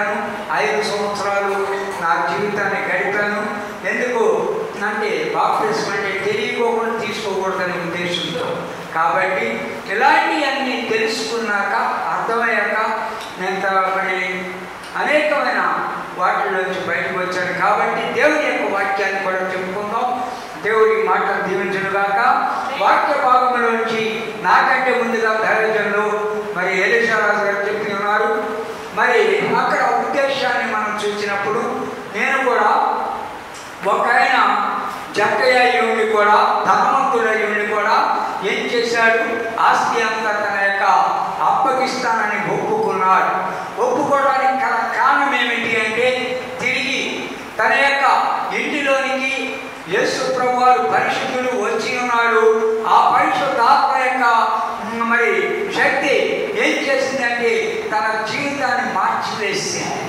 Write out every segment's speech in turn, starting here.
5 సంవత్సరాలు నా జీవితాన్ని గడిపాను. ఎందుకు అంటే బాప్టిజం అంటే తెలియకోకుండా తీసుకోకూడదనే ఉద్దేశంతో. కాబట్టి ఇలాంటివన్నీ తెలుసుకున్నాక అర్థమయ్యాక నేను మరి అనేకమైన వాటిలోంచి బయటకు వచ్చాను. కాబట్టి దేవుని యొక్క వాక్యాన్ని కూడా చెప్పుకుందాం. దేవుడి మాటలు దీవించుగాక. వాక్య భాగంలోంచి నాకంటే ముందుగా దైవజనులు మరి ఎలీషా రాజు గారు చెప్పి ఉన్నారు. మరి అక్కడ ఉద్దేశాన్ని మనం చూసినప్పుడు నేను కూడా ఒక ఆయన జక్కయ్య అయ్యుండి కూడా ధనవంతుడు అయ్యుండి కూడా ఏం చేశాడు, ఆస్తి అంతా తన యొక్క అప్పగిస్తానని ఒప్పుకున్నాడు. ఒప్పుకోవడానికి కారణం ఏమిటి అంటే తిరిగి తన యొక్క ఇంటిలోనికి యేసు ప్రభువారు పరిశుద్ధుడు వచ్చి ఉన్నాడు. ఆ పరిశుద్ధాత్మ యొక్క మరి శక్తి ఏం చేసిందంటే తన జీవితాన్ని మార్చివేసింది.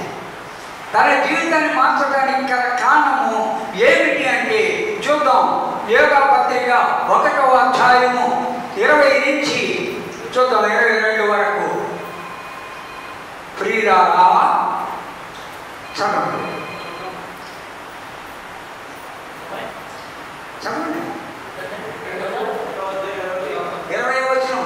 తన జీవితాన్ని మార్చడానికి గల కారణము ఏమిటి అంటే చూద్దాం. యోగా పత్రిక 1వ అధ్యాయము 20 నుంచి చూద్దాం 22 వరకు. ప్రియులారా చదవండి చదవండి 20వ వచనం.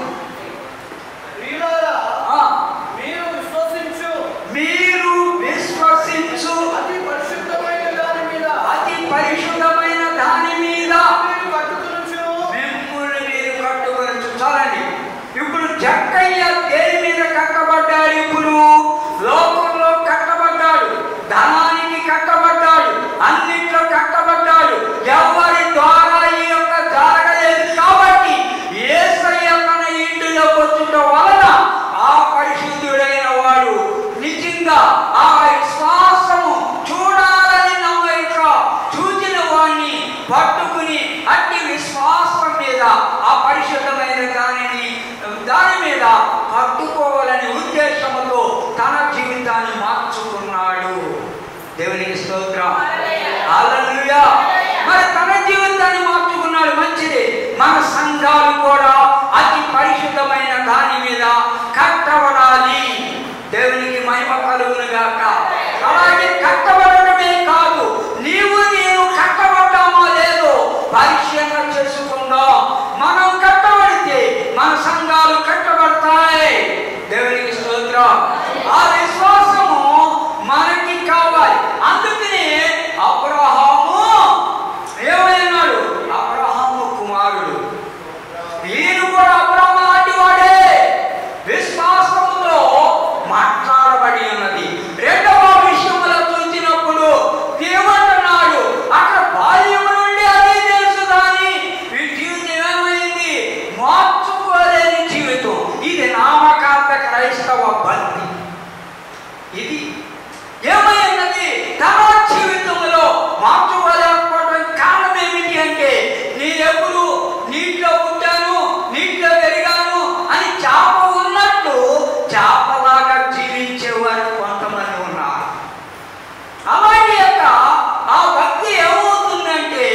మీరు విశ్వసించు అతి పరిశుద్ధమైన దాని మీద మిమ్మల్ని మీరు కట్టుకొనొచ్చు. చాలండి. ఇప్పుడు జక్కయ్య దేని మీద కట్టబడ్డాడు? ఇప్పుడు లోకంలో కట్టబడ్డాడు, ధనానికి కట్టబడ్డాడు, అన్నింటిలో కట్టబడ్డాడు. ఎవరి ద్వారా ఈ యొక్క జరగలేదు కాబట్టి యేసయ్య తన ఇంటిలో వచ్చుట వలన ఆ పరిశుద్ధుడైన వాడు నిజంగా ఆ విశ్వాసము చూడాలని నమ్మక చూచిన వాడిని పట్టుకుని అట్టి విశ్వాసం మీద ఆ పరిశుద్ధమైన దాని మీద పట్టుకోవాలని ఉద్దేశంతో తన జీవితాన్ని మార్చుకున్నాడు. దేవునికి స్తోత్రం. హల్లెలూయా. మరి తన జీవితాన్ని మార్చుకున్నాడు, మంచిది. మన సంఘాలు కూడా అతి పరిశుద్ధమైన దాని మీద కట్టబడాలి. దేవునికి మహిమ కలుగును గాక. అలాగే కట్టబడటమే కాదు, నీవు నేను కట్టబడ్డామో లేదో పరిశీలన చేసుకుందాం. మనం కట్టబడితే మన సంఘాలు కట్టబడతాయి. దేవునికి స్తోత్రం. ఆ విశ్వాసము మనకి కావాలి. అందుకనే అబ్రహాము ఏమైనాడు? అబ్రహాము కుమారుడు. ఈయన కూడా అబ్రహాము లాంటి వాడే. విశ్వాసంలో మాట్లాడబడి ఉన్నది. రెండవ విషయంలో చూసినప్పుడు ఏమంటున్నాడు? అక్కడ బాల్యం నుండి అదే తెలుసు కానీ ఈ జీవితం ఏమైంది? మార్చుకోలేని జీవితం. ఇది నామకార్థ క్రైస్తవ భక్తి. ఇది ఏమైనది? తన జీవితంలో మార్చుకోలేకపోవడం కారణం ఏమిటి అంటే నేనెప్పుడు నీటిలో పుట్టాను, నీటిలో పెరిగాను అని చేప ఉన్నట్టు చేపలాగా జీవించేవారు కొంతమంది ఉన్నారు. అలాంటి యొక్క ఆ భక్తి ఏమవుతుందంటే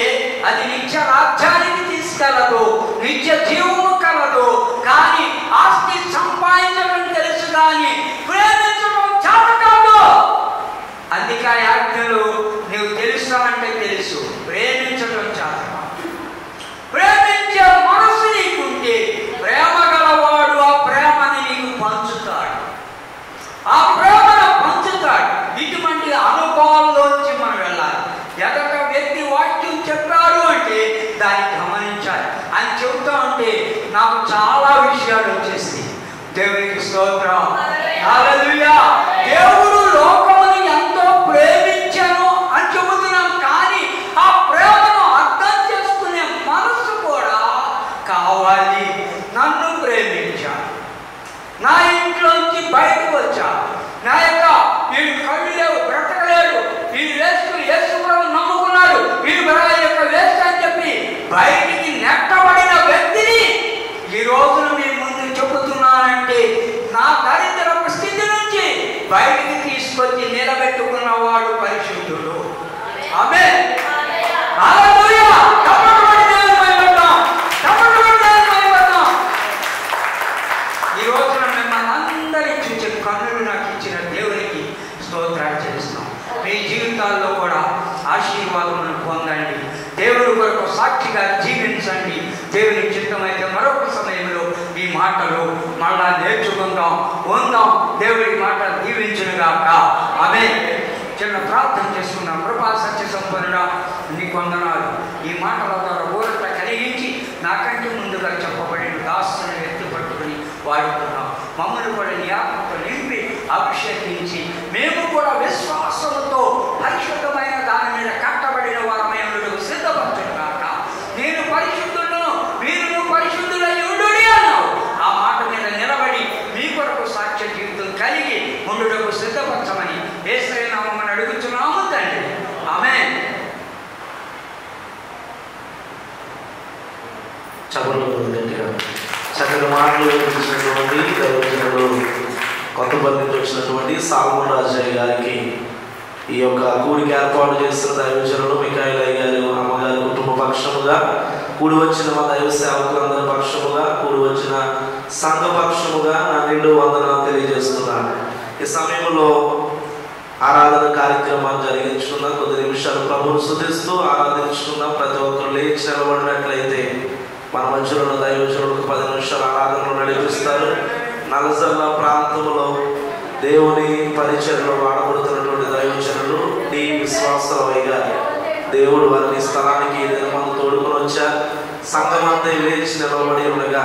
అది నిత్య రాజ్యానికి తీసుకెళ్ళదు, నిత్య జీవము కలదు. కానీ ఆస్తి సంపాదించడం తెలుసు కానీ ప్రేమించడం చేత కాదు. అందుకే ఆ ఆజ్ఞలు నువ్వు తెలుసా అంటే తెలుసు, ప్రేమించడం చేత కాదు. ప్రేమించే మనసు నీకుంటే ప్రేమ గలవాడు ఆ ప్రేమని నీకు పంచుతాడు, ఆ ప్రేమను పంచుతాడు. ఇటువంటి అనుభవాల్లోంచి మనం వెళ్ళాలి. ఎదట వ్యక్తి వాక్యం చెప్పాడు అంటే దాన్ని గమనించాలి. అని చెబుతా ఉంటే నాకు చాలా విషయాలు వచ్చేసి. దేవునికి స్తోత్రం. హల్లెలూయా. దేవుడు లోకమును ఎంతో ప్రేమించాను అని చెబుతున్నాం కానీ ఆ ప్రేమను అర్థం చేసుకునే మనసు కూడా కావాలి. నన్ను ప్రేమించాను, నా ఇంట్లోంచి బయటకు వచ్చా, నా యొక్క వీడు కళ్ళు లేవు, బ్రతకలేడు, వీడు వేసుకుని యేసుప్రభువును నమ్ముకున్నాడు, వీడు యొక్క వేస్ట్ అని చెప్పి బయటికి నెట్టబడిన వ్యక్తిని ఈ రోజున మీ ముందు చెబుతున్నానంటే నా దరిద్రపు స్థితి నుంచి బయటికి తీసుకొచ్చి నిలబెట్టుకున్నవాడు పరిశుద్ధుడు. ఆమేన్. హల్లెలూయా. ఈ రోజున మిమ్మల్ని అందరి చూసే కన్నులు నాకు ఇచ్చిన దేవునికి స్తోత్రం. స్తోత్రాలు చేస్తున్నాం. మీ జీవితాల్లో కూడా ఆశీర్వాదములను పొందండి. దేవుని కొరకు సాక్షిగా జీవించండి. దేవుని చిత్తమైతే మరొక సమయంలో ఈ మాటలు మళ్ళా నేర్చుకుందాం, ఉందాం. దేవుడి మాటలు దీవించునుగాక. ఆమేన్. చిన్న ప్రార్థన చేసుకున్నాం. కృపా సత్య సంపన్నుడా నీకు వందనాలు. ఈ మాటల ద్వారా ఊరట కలిగించి నాకంటే ముందుగా చెప్పబడిన దాసుని ఎత్తు పట్టుకుని వాడుకున్నాం. మమ్మల్ని కూడా నీ ఆత్మతో నింపి అభిషేకించి మేము కూడా విశ్వాసంతో పరిశుద్ధమైన దాని మీద కట్టబడిన వారమై ఉండటకు సిద్ధపరచుగాక. నేను పరిశుద్ధులను మీరు పరిశుద్ధులై ఉండుడి అన్నావు. ఆ మాట మీద నిలబడి మీ కొరకు సాక్ష్య జీవితం కలిగి ఉండుటకు సిద్ధపరచమని యేసయ్య నామమున అడుగుచున్నాము తండ్రి. ఆమేన్. చక్కటి మాటలు వినిపించినటువంటి దైవజనులు కొత్తపల్లి నుంచి వచ్చినటువంటి సాల్మన్ రాజయ్య గారికి ఈ యొక్క కూడికి ఏర్పాటు చేస్తున్న దైవజనులు మిఖాయిలయ్య గారు అమ్మగారి కుటుంబ పక్షముగా, కూడి వచ్చిన మా దైవ సేవకులందరి పక్షముగా, కూడి వచ్చిన సంఘ పక్షముగా నా నిండు వందనాలు తెలియజేస్తున్నాను. ఈ సమయంలో ఆరాధన కార్యక్రమాన్ని జరిగించుకున్న కొద్ది నిమిషాలు ప్రభువును స్తుతిస్తూ ఆరాధించుకున్న ప్రతి ఒక్కరు లేచి నిలబడినట్లయితే మన మధ్యలో ఉన్న దైవజనులకు 10 నిమిషాలు ఆరాధనలు నడిపిస్తారు. నలజల్ల ప్రాంతంలో దేవుని పరిచయలో వాడబడుతున్నటువంటి దైవజనులు డి విశ్వాసరావు గారు దేవుడు వారిని స్థలానికి దినమందు తోడుకొని వచ్చారు. సంఘమంతా లేచి నిలబడి ఉండగా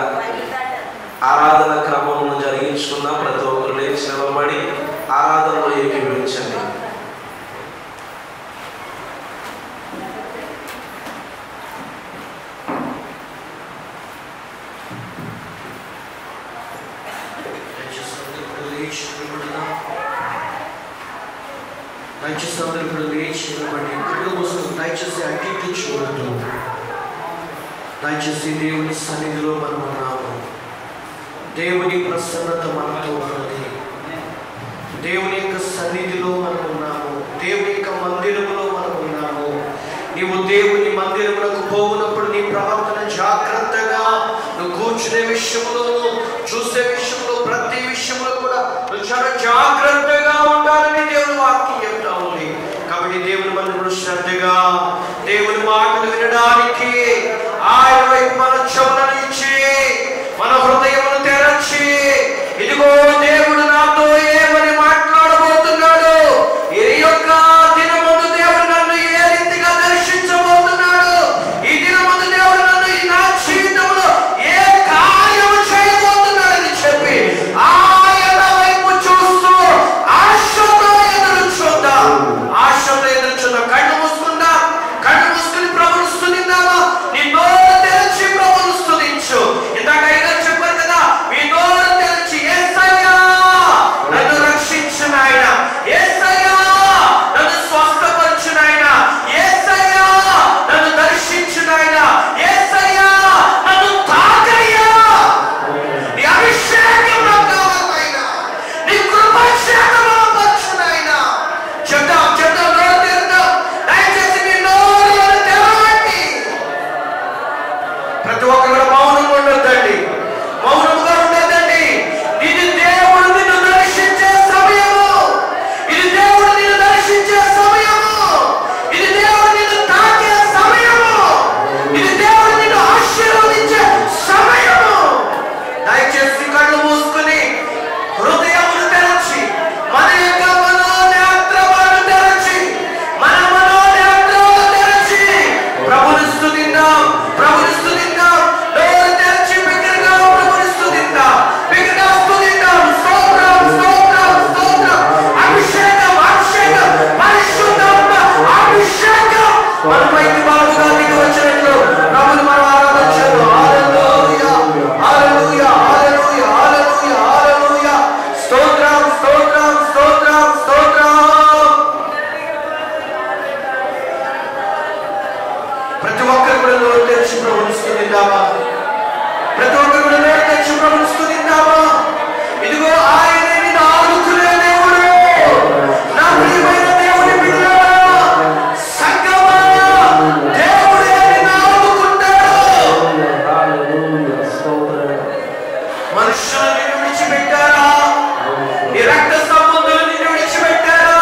ఆరాధన క్రమమును జరిగించుకున్న ప్రతి ఒక్కరు లేచి నిలబడి ఆరాధనలో ఏకీభవించండి. దయచేసి అందరూ ఇప్పుడు లేచి నిలబడి కళ్ళు మూసుకుని దయచేసి అటు ఇటు చూడద్దు. దయచేసి దేవుని సన్నిధిలో మనం ఉన్నాము. దేవుని ప్రసన్నత మనతో ఉన్నది. దేవుని యొక్క సన్నిధిలో మనం ఉన్నాము. దేవుని యొక్క మందిరములో మనం ఉన్నాము. నీవు దేవుని మందిరములకు పోవునప్పుడు నీ ప్రవర్తన జాగ్రత్తగా, నువ్వు కూర్చునే విషయంలోను చూసే విషయంలో ప్రతి విషయంలో కూడా నువ్వు చాలా జాగ్రత్తగా ఉండాలని దేవుని వాక్యం చెప్తా ఉంది. కాబట్టి దేవుని మందిరములో శ్రద్ధగా దేవుని మాటలు వినడానికి ఆయన వైపు మన చెవులను ఇచ్చి మన హృదయమును తెరచి, ఇదిగో దేవుడు నాతో ఏమని మాట్లాడబోతున్నాడు, ఈ యొక్క దినమందు దేవుడు నన్ను ఏ రీతిగా దర్శించబోతున్నాడు, ఈ దినమందు దేవుడు నన్ను నా జీవితంలో ఏ కార్యము చేయబోతున్నాడని చెప్పి ఆయన వైపు చూస్తూ ఆశతో ఎదురు చూద్దాం. ఆశతో ఎదురు చూద్దాం. కళ్ళు మూసుకుందాం. కళ్ళు మూసుకుని ప్రభువును స్తుతిద్దామా? నీ నోరు తెరచి ప్రభువును స్తుతించు. ఇందాక అయినా చెప్పారు కదా, మీ నోరు తెరచి యేసయ్యా నన్ను రక్షించు నాయన, యేసయ్యా నన్ను స్వస్థపరచు నాయన, యేసయ్యా నన్ను దర్శించు నాయన, యేసయ్యా నన్ను తాకయ్యా, నీ అభిషేకం నాకు కావాలి నాయన, నీ కృపాభిషేకం నాకు వచ్చు నాయన. చెప్తాం చెప్తాం, నోరు తెరుద్దాం. దయచేసి మీ నోరు తెరవండి. ప్రతి ఒక్కరు కూడా మౌనంగా ఉండొద్దండి, మౌనంగా ఉండొద్దండి. ఇది దేవుడు నిన్ను దర్శించే సమయము. ఇది దేవుడు నిన్ను దర్శించే సమయము. ఇది దేవుడు నిన్ను తాకే సమయము. ఇది దేవుడు నిన్ను ఆశీర్వదించే సమయము. దయచేసి కళ్ళు మూసుకుని హృదయమును తెరచి, మన యొక్క మనోనేత్రములను తెరచి, మన మనోనేత్రములను తెరచి ప్రభువును స్తుతిద్దాం. ప్రభువును స్తుతిద్దాం. నోరు తెరచి బిగ్గరగా ప్రభువును స్తుతిద్దాం. బిగ్గరగా స్తుతిద్దాం. స్తోత్రం స్తోత్రం స్తోత్రం. అభిషేకం అభిషేకం, పరిశుద్ధాత్మ అభిషేకం మనపైకి బాగుగా దిగి వచ్చినట్లు ప్రభువును మనం ఆరాధించాము. హల్లెలూయా హల్లెలూయా హల్లెలూయా హల్లెలూయా హల్లెలూయా. స్తోత్రం స్తోత్రం స్తోత్రం స్తోత్రం. ప్రతి ఒక్కరు కూడా నోరు తెరిచి ప్రభువును స్తుతిద్దామా? ప్రతి ఒక్కరు కూడా నోరు తెరిచి ప్రభువును స్తుతిద్దామా? ఇదిగో ఆయనే నిన్ను ఆదుకునే దేవుడు. నా ప్రియమైన దేవుని బిడ్డలారా, సంఘమా, దేవుడు నిన్ను ఆదుకుంటాడు. మనుషులు నిన్ను విడిచిపెట్టారా? నీ రక్త సంబంధులు నిన్ను విడిచిపెట్టారా?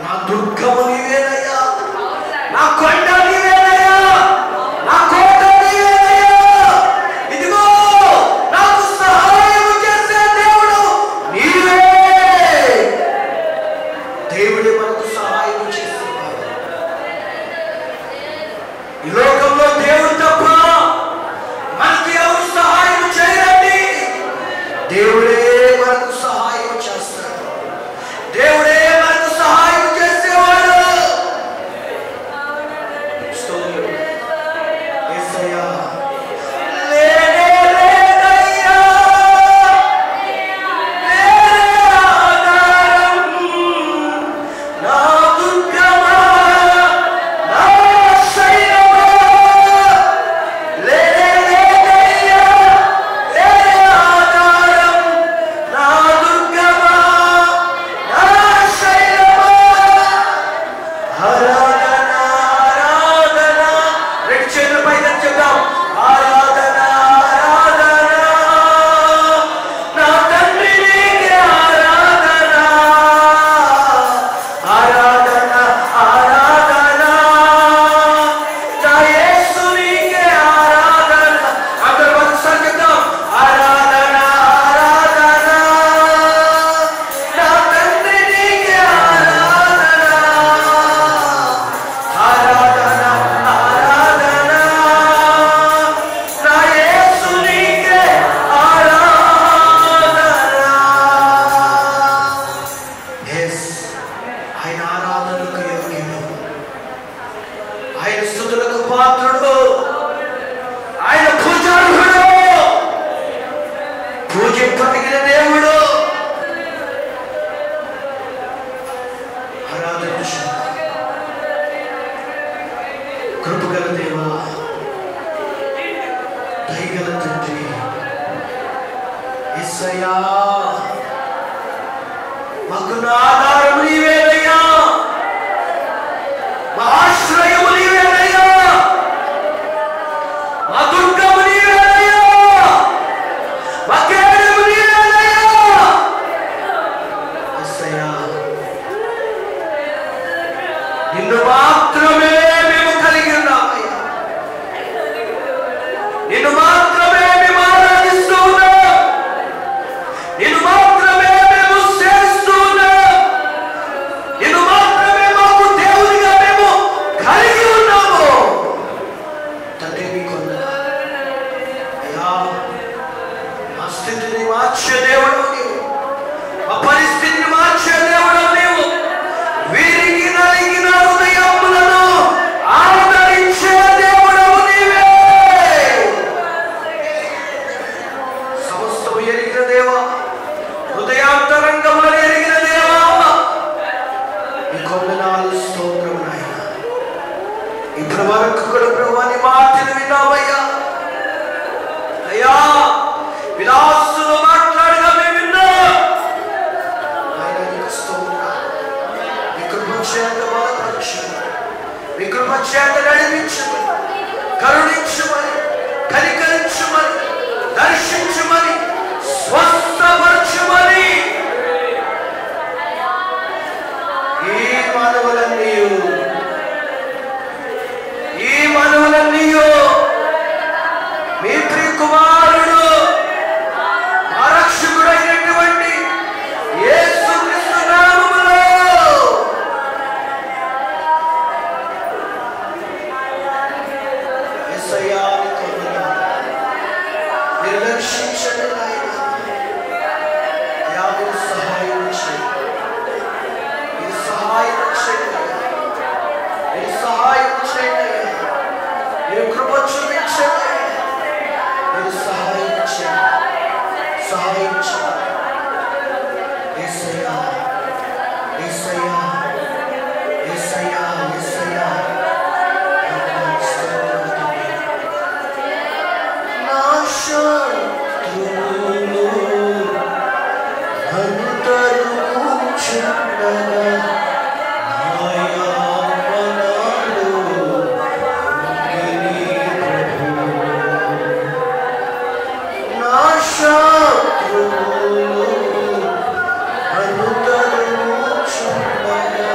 నా దుర్గము నీవేనయ్యా, నా కొండ నీవేనయ్యా, నా కోట నీవేనయ్యా. ఇదిగో నాకు సహాయం చేసే దేవుడు నీవే. దేవుడే మనకు సహాయం చేసేవాడు. ఈ లోకంలో దేవుడు తప్ప మనకి ఎవరు సహాయం చేయరండి. దేవుడే మనకు సహాయం చేస్తాడు. దేవుడే మనకు సహాయం చేసేవాడు. యేసయ్యా లేనే లేదయ్యా, లేనే ఆధారం, నా దుర్గమా, నా శైలమా. లేనే లేదయ్యా, లేనే ఆధారం, నా దుర్గమా, నా శైలమా. ఆరాధన ఆరాధన, రెండు చేతుల పైన చెప్దాం. ఆరాధన ఆరాధన, నా తండ్రి నీకే ఆరాధన. ఆరాధన ఆరాధన, నా యేసు నీకే ఆరాధన. అందరూ ఒకసారి చెప్దాం. ఆరాధన ఆరాధన, నా తండ్రి నీకే ఆరాధన. ఆరాధన ఆరాధన, నా యేసు నీకే ఆరాధన. Yes, ఆయన ఆరాధనకు యోగ్యుడు, ఆయన స్తుతులకు పాత్రుడు, ఆయన పూజార్హుడు, పూజింపదగిన దేవుడు. ఆరాధించు కృపగల దేవా, దయగల తండ్రి యేసయ్యా, మాకు నా ఆధారము నీవేనయ్యా, మా ఆశ్రయము నీవేనయ్యా, మా దుర్గము నీవేనయ్యా, మా కేడము నీవేనయ్యా. యేసయ్యా, నిన్ను మాత్రమే మేము కలిగి ఉన్నామయ్యా, నిన్ను మాత్రమే మేము ఆరాధిస్తూ ఉన్నాం, నిన్ను మాత్రమే మేము సేవిస్తూ ఉన్నాం, నిన్ను మాత్రమే మాకు దేవునిగా మేము కలిగి ఉన్నాము. తండ్రి నీకు వందనాలు అయ్యా. మా స్థితిని మార్చే దేవుడు నీవు, మా పరిస్థితిని మార్చే దేవుడు నీవు. వీరికి నలిగిన హృదయములను ఆదరించే దేవుడవు నీవే. సమస్తము ఎరిగిన దేవా, హృదయాంతరంగములను ఎరిగిన దేవా, నీకు వందనాలు, స్తోత్రము నాయనా. ఇప్పటి వరకు కూడా ప్రభువా నీ మాటలు విన్నామయ్యా. అయ్యా, విలాసులు మాట్లాడగా మేము విన్నాం. నాయనా నీకు స్తోత్రం. నీ కృప చేత బలపరచమని, నీ కృప చేత నడిపించమని, కరుణించమని, కనికరించమని, దర్శించమని, స్వస్థపరచమని ఈ మానవులన్నీ మీ ప్రియ కుమారుడు మా రక్షకుడైనటువంటి యేసుక్రీస్తు నామములో యేసయ్యా నీకు వందనాలు. నిర్లక్ష్యించండి నాయనా. అయ్యా, మీరు సహాయం చేయండి, మీరు సహాయం చేయండి, మీరు సహాయం చేయండి, మీరు కృప చూపించండి, మీరు సహాయం చేయండి, సహాయం చేయండి. యేసయ్యా, యేసయ్యా, యేసయ్యా, యేసయ్యా, నా శత్రువులు నన్ను తరుముచుండగా, నాయా వనాలు ఉంగిని ప్రభువు. నా శత్రువులు నన్ను తరుముచుండగా,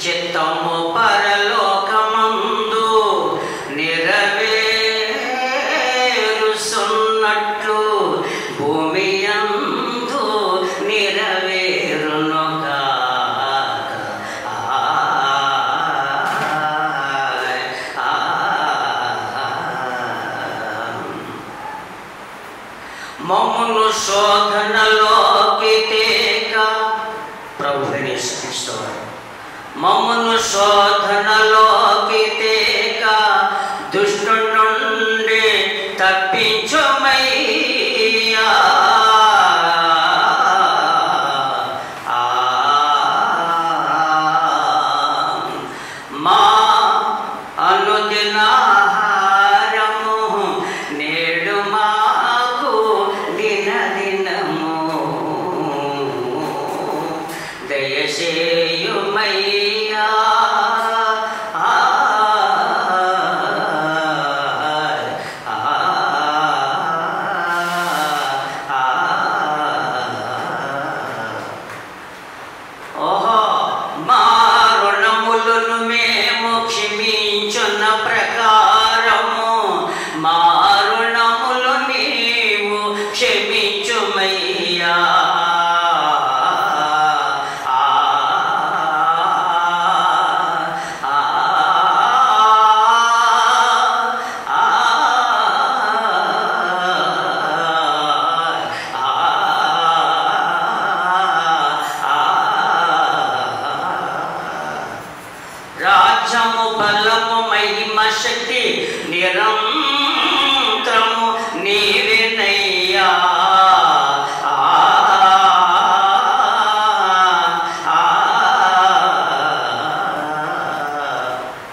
చిత్తము పరలోకమందు నిరవే మమ్మును శోధనలోకి తేక ప్రభు యేసుక్రీస్తు మమ్మును శోధనలోకి తేక దుష్టుని నుండి తప్పించుమయ్యా. మా అనుదినాహారము నేడు మాకు దినదినము దయచేయుమయ్యా. ఓహో మా రుణములను మేము క్షమించున్న ప్రకారము మా రుణములు నీవు క్షమించుమయ్యా. రాజ్యము బలము మహిమ శక్తి నిరంతరము నీవేనయ్యా.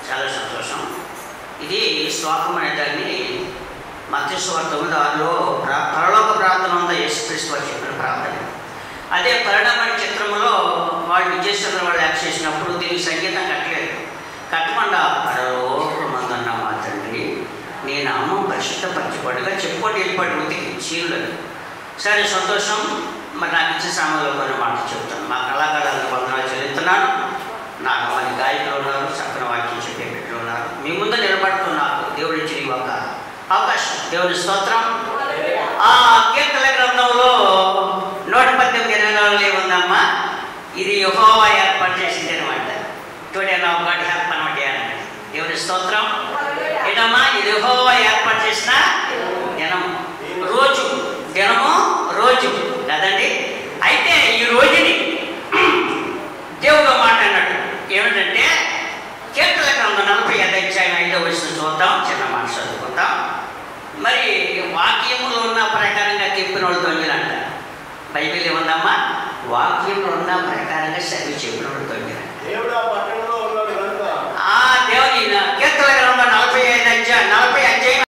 చాలా సంతోషం. ఇది శ్లోకం అనే దాన్ని మత్తయి సువార్త 9:6లో పరలోక ప్రార్థన ఉందా యేసుక్రీస్తు వారు చెప్పిన ప్రార్థన. అదే పరిణామణ చిత్రంలో వాళ్ళు విజయచంద్ర వాళ్ళు యాక్ట్ చేసినప్పుడు దీనికి సంగీతం కట్టలేదు. కట్టకుండా పరలోకమందున్న మా తండ్రి నీ నామం పరిశుద్ధపరచబడుగా చెప్పుకోండి వెళ్ళిపడి ఉతికి చీరులని. సరే సంతోషం. మరి నాకు ఇచ్చిన సమయంలో కొన్ని మాటలు చెప్తాను. మా కళాకారులకు వందనాలు చెల్లిస్తున్నాను. నాకు మరి గాయకులు ఉన్నారు, చక్కని వాక్యం చెప్పే బిడ్డలు ఉన్నారు. మీ ముందు నిలబడుతున్నారు. దేవుడి ఇచ్చిన ఒక అవకాశం. దేవుని స్తోత్రం. ఆ కీర్తన గ్రంథంలో 118:24 ఉందమ్మా. ఇది యెహోవా ఏర్పాటు చేసింది అనమాట. టుడే నౌ గాడ్ హెల్ప్ అనమాట. దేవుని స్తోత్రం. ఏంటమ్మా ఇది యెహోవా ఏర్పాటు చేసిన దినము, రోజు, దినము రోజు కదండి. అయితే ఈ రోజుని దేవుడు మాట్లాడినట్టు ఏమిటంటే కీర్తన గ్రంథం 45:5 చూద్దాం. చిన్న మాట చదువుకుందాం. మరి వాక్యములు ఉన్న ప్రకారంగా చెప్పిన వాళ్ళు దొంగలంట. బైబిల్ ఏముందమ్మా? వాక్యంలో ఉన్న ప్రకారంగా చదివి చెప్పిన వాళ్ళు దొంగలంట. దేవుని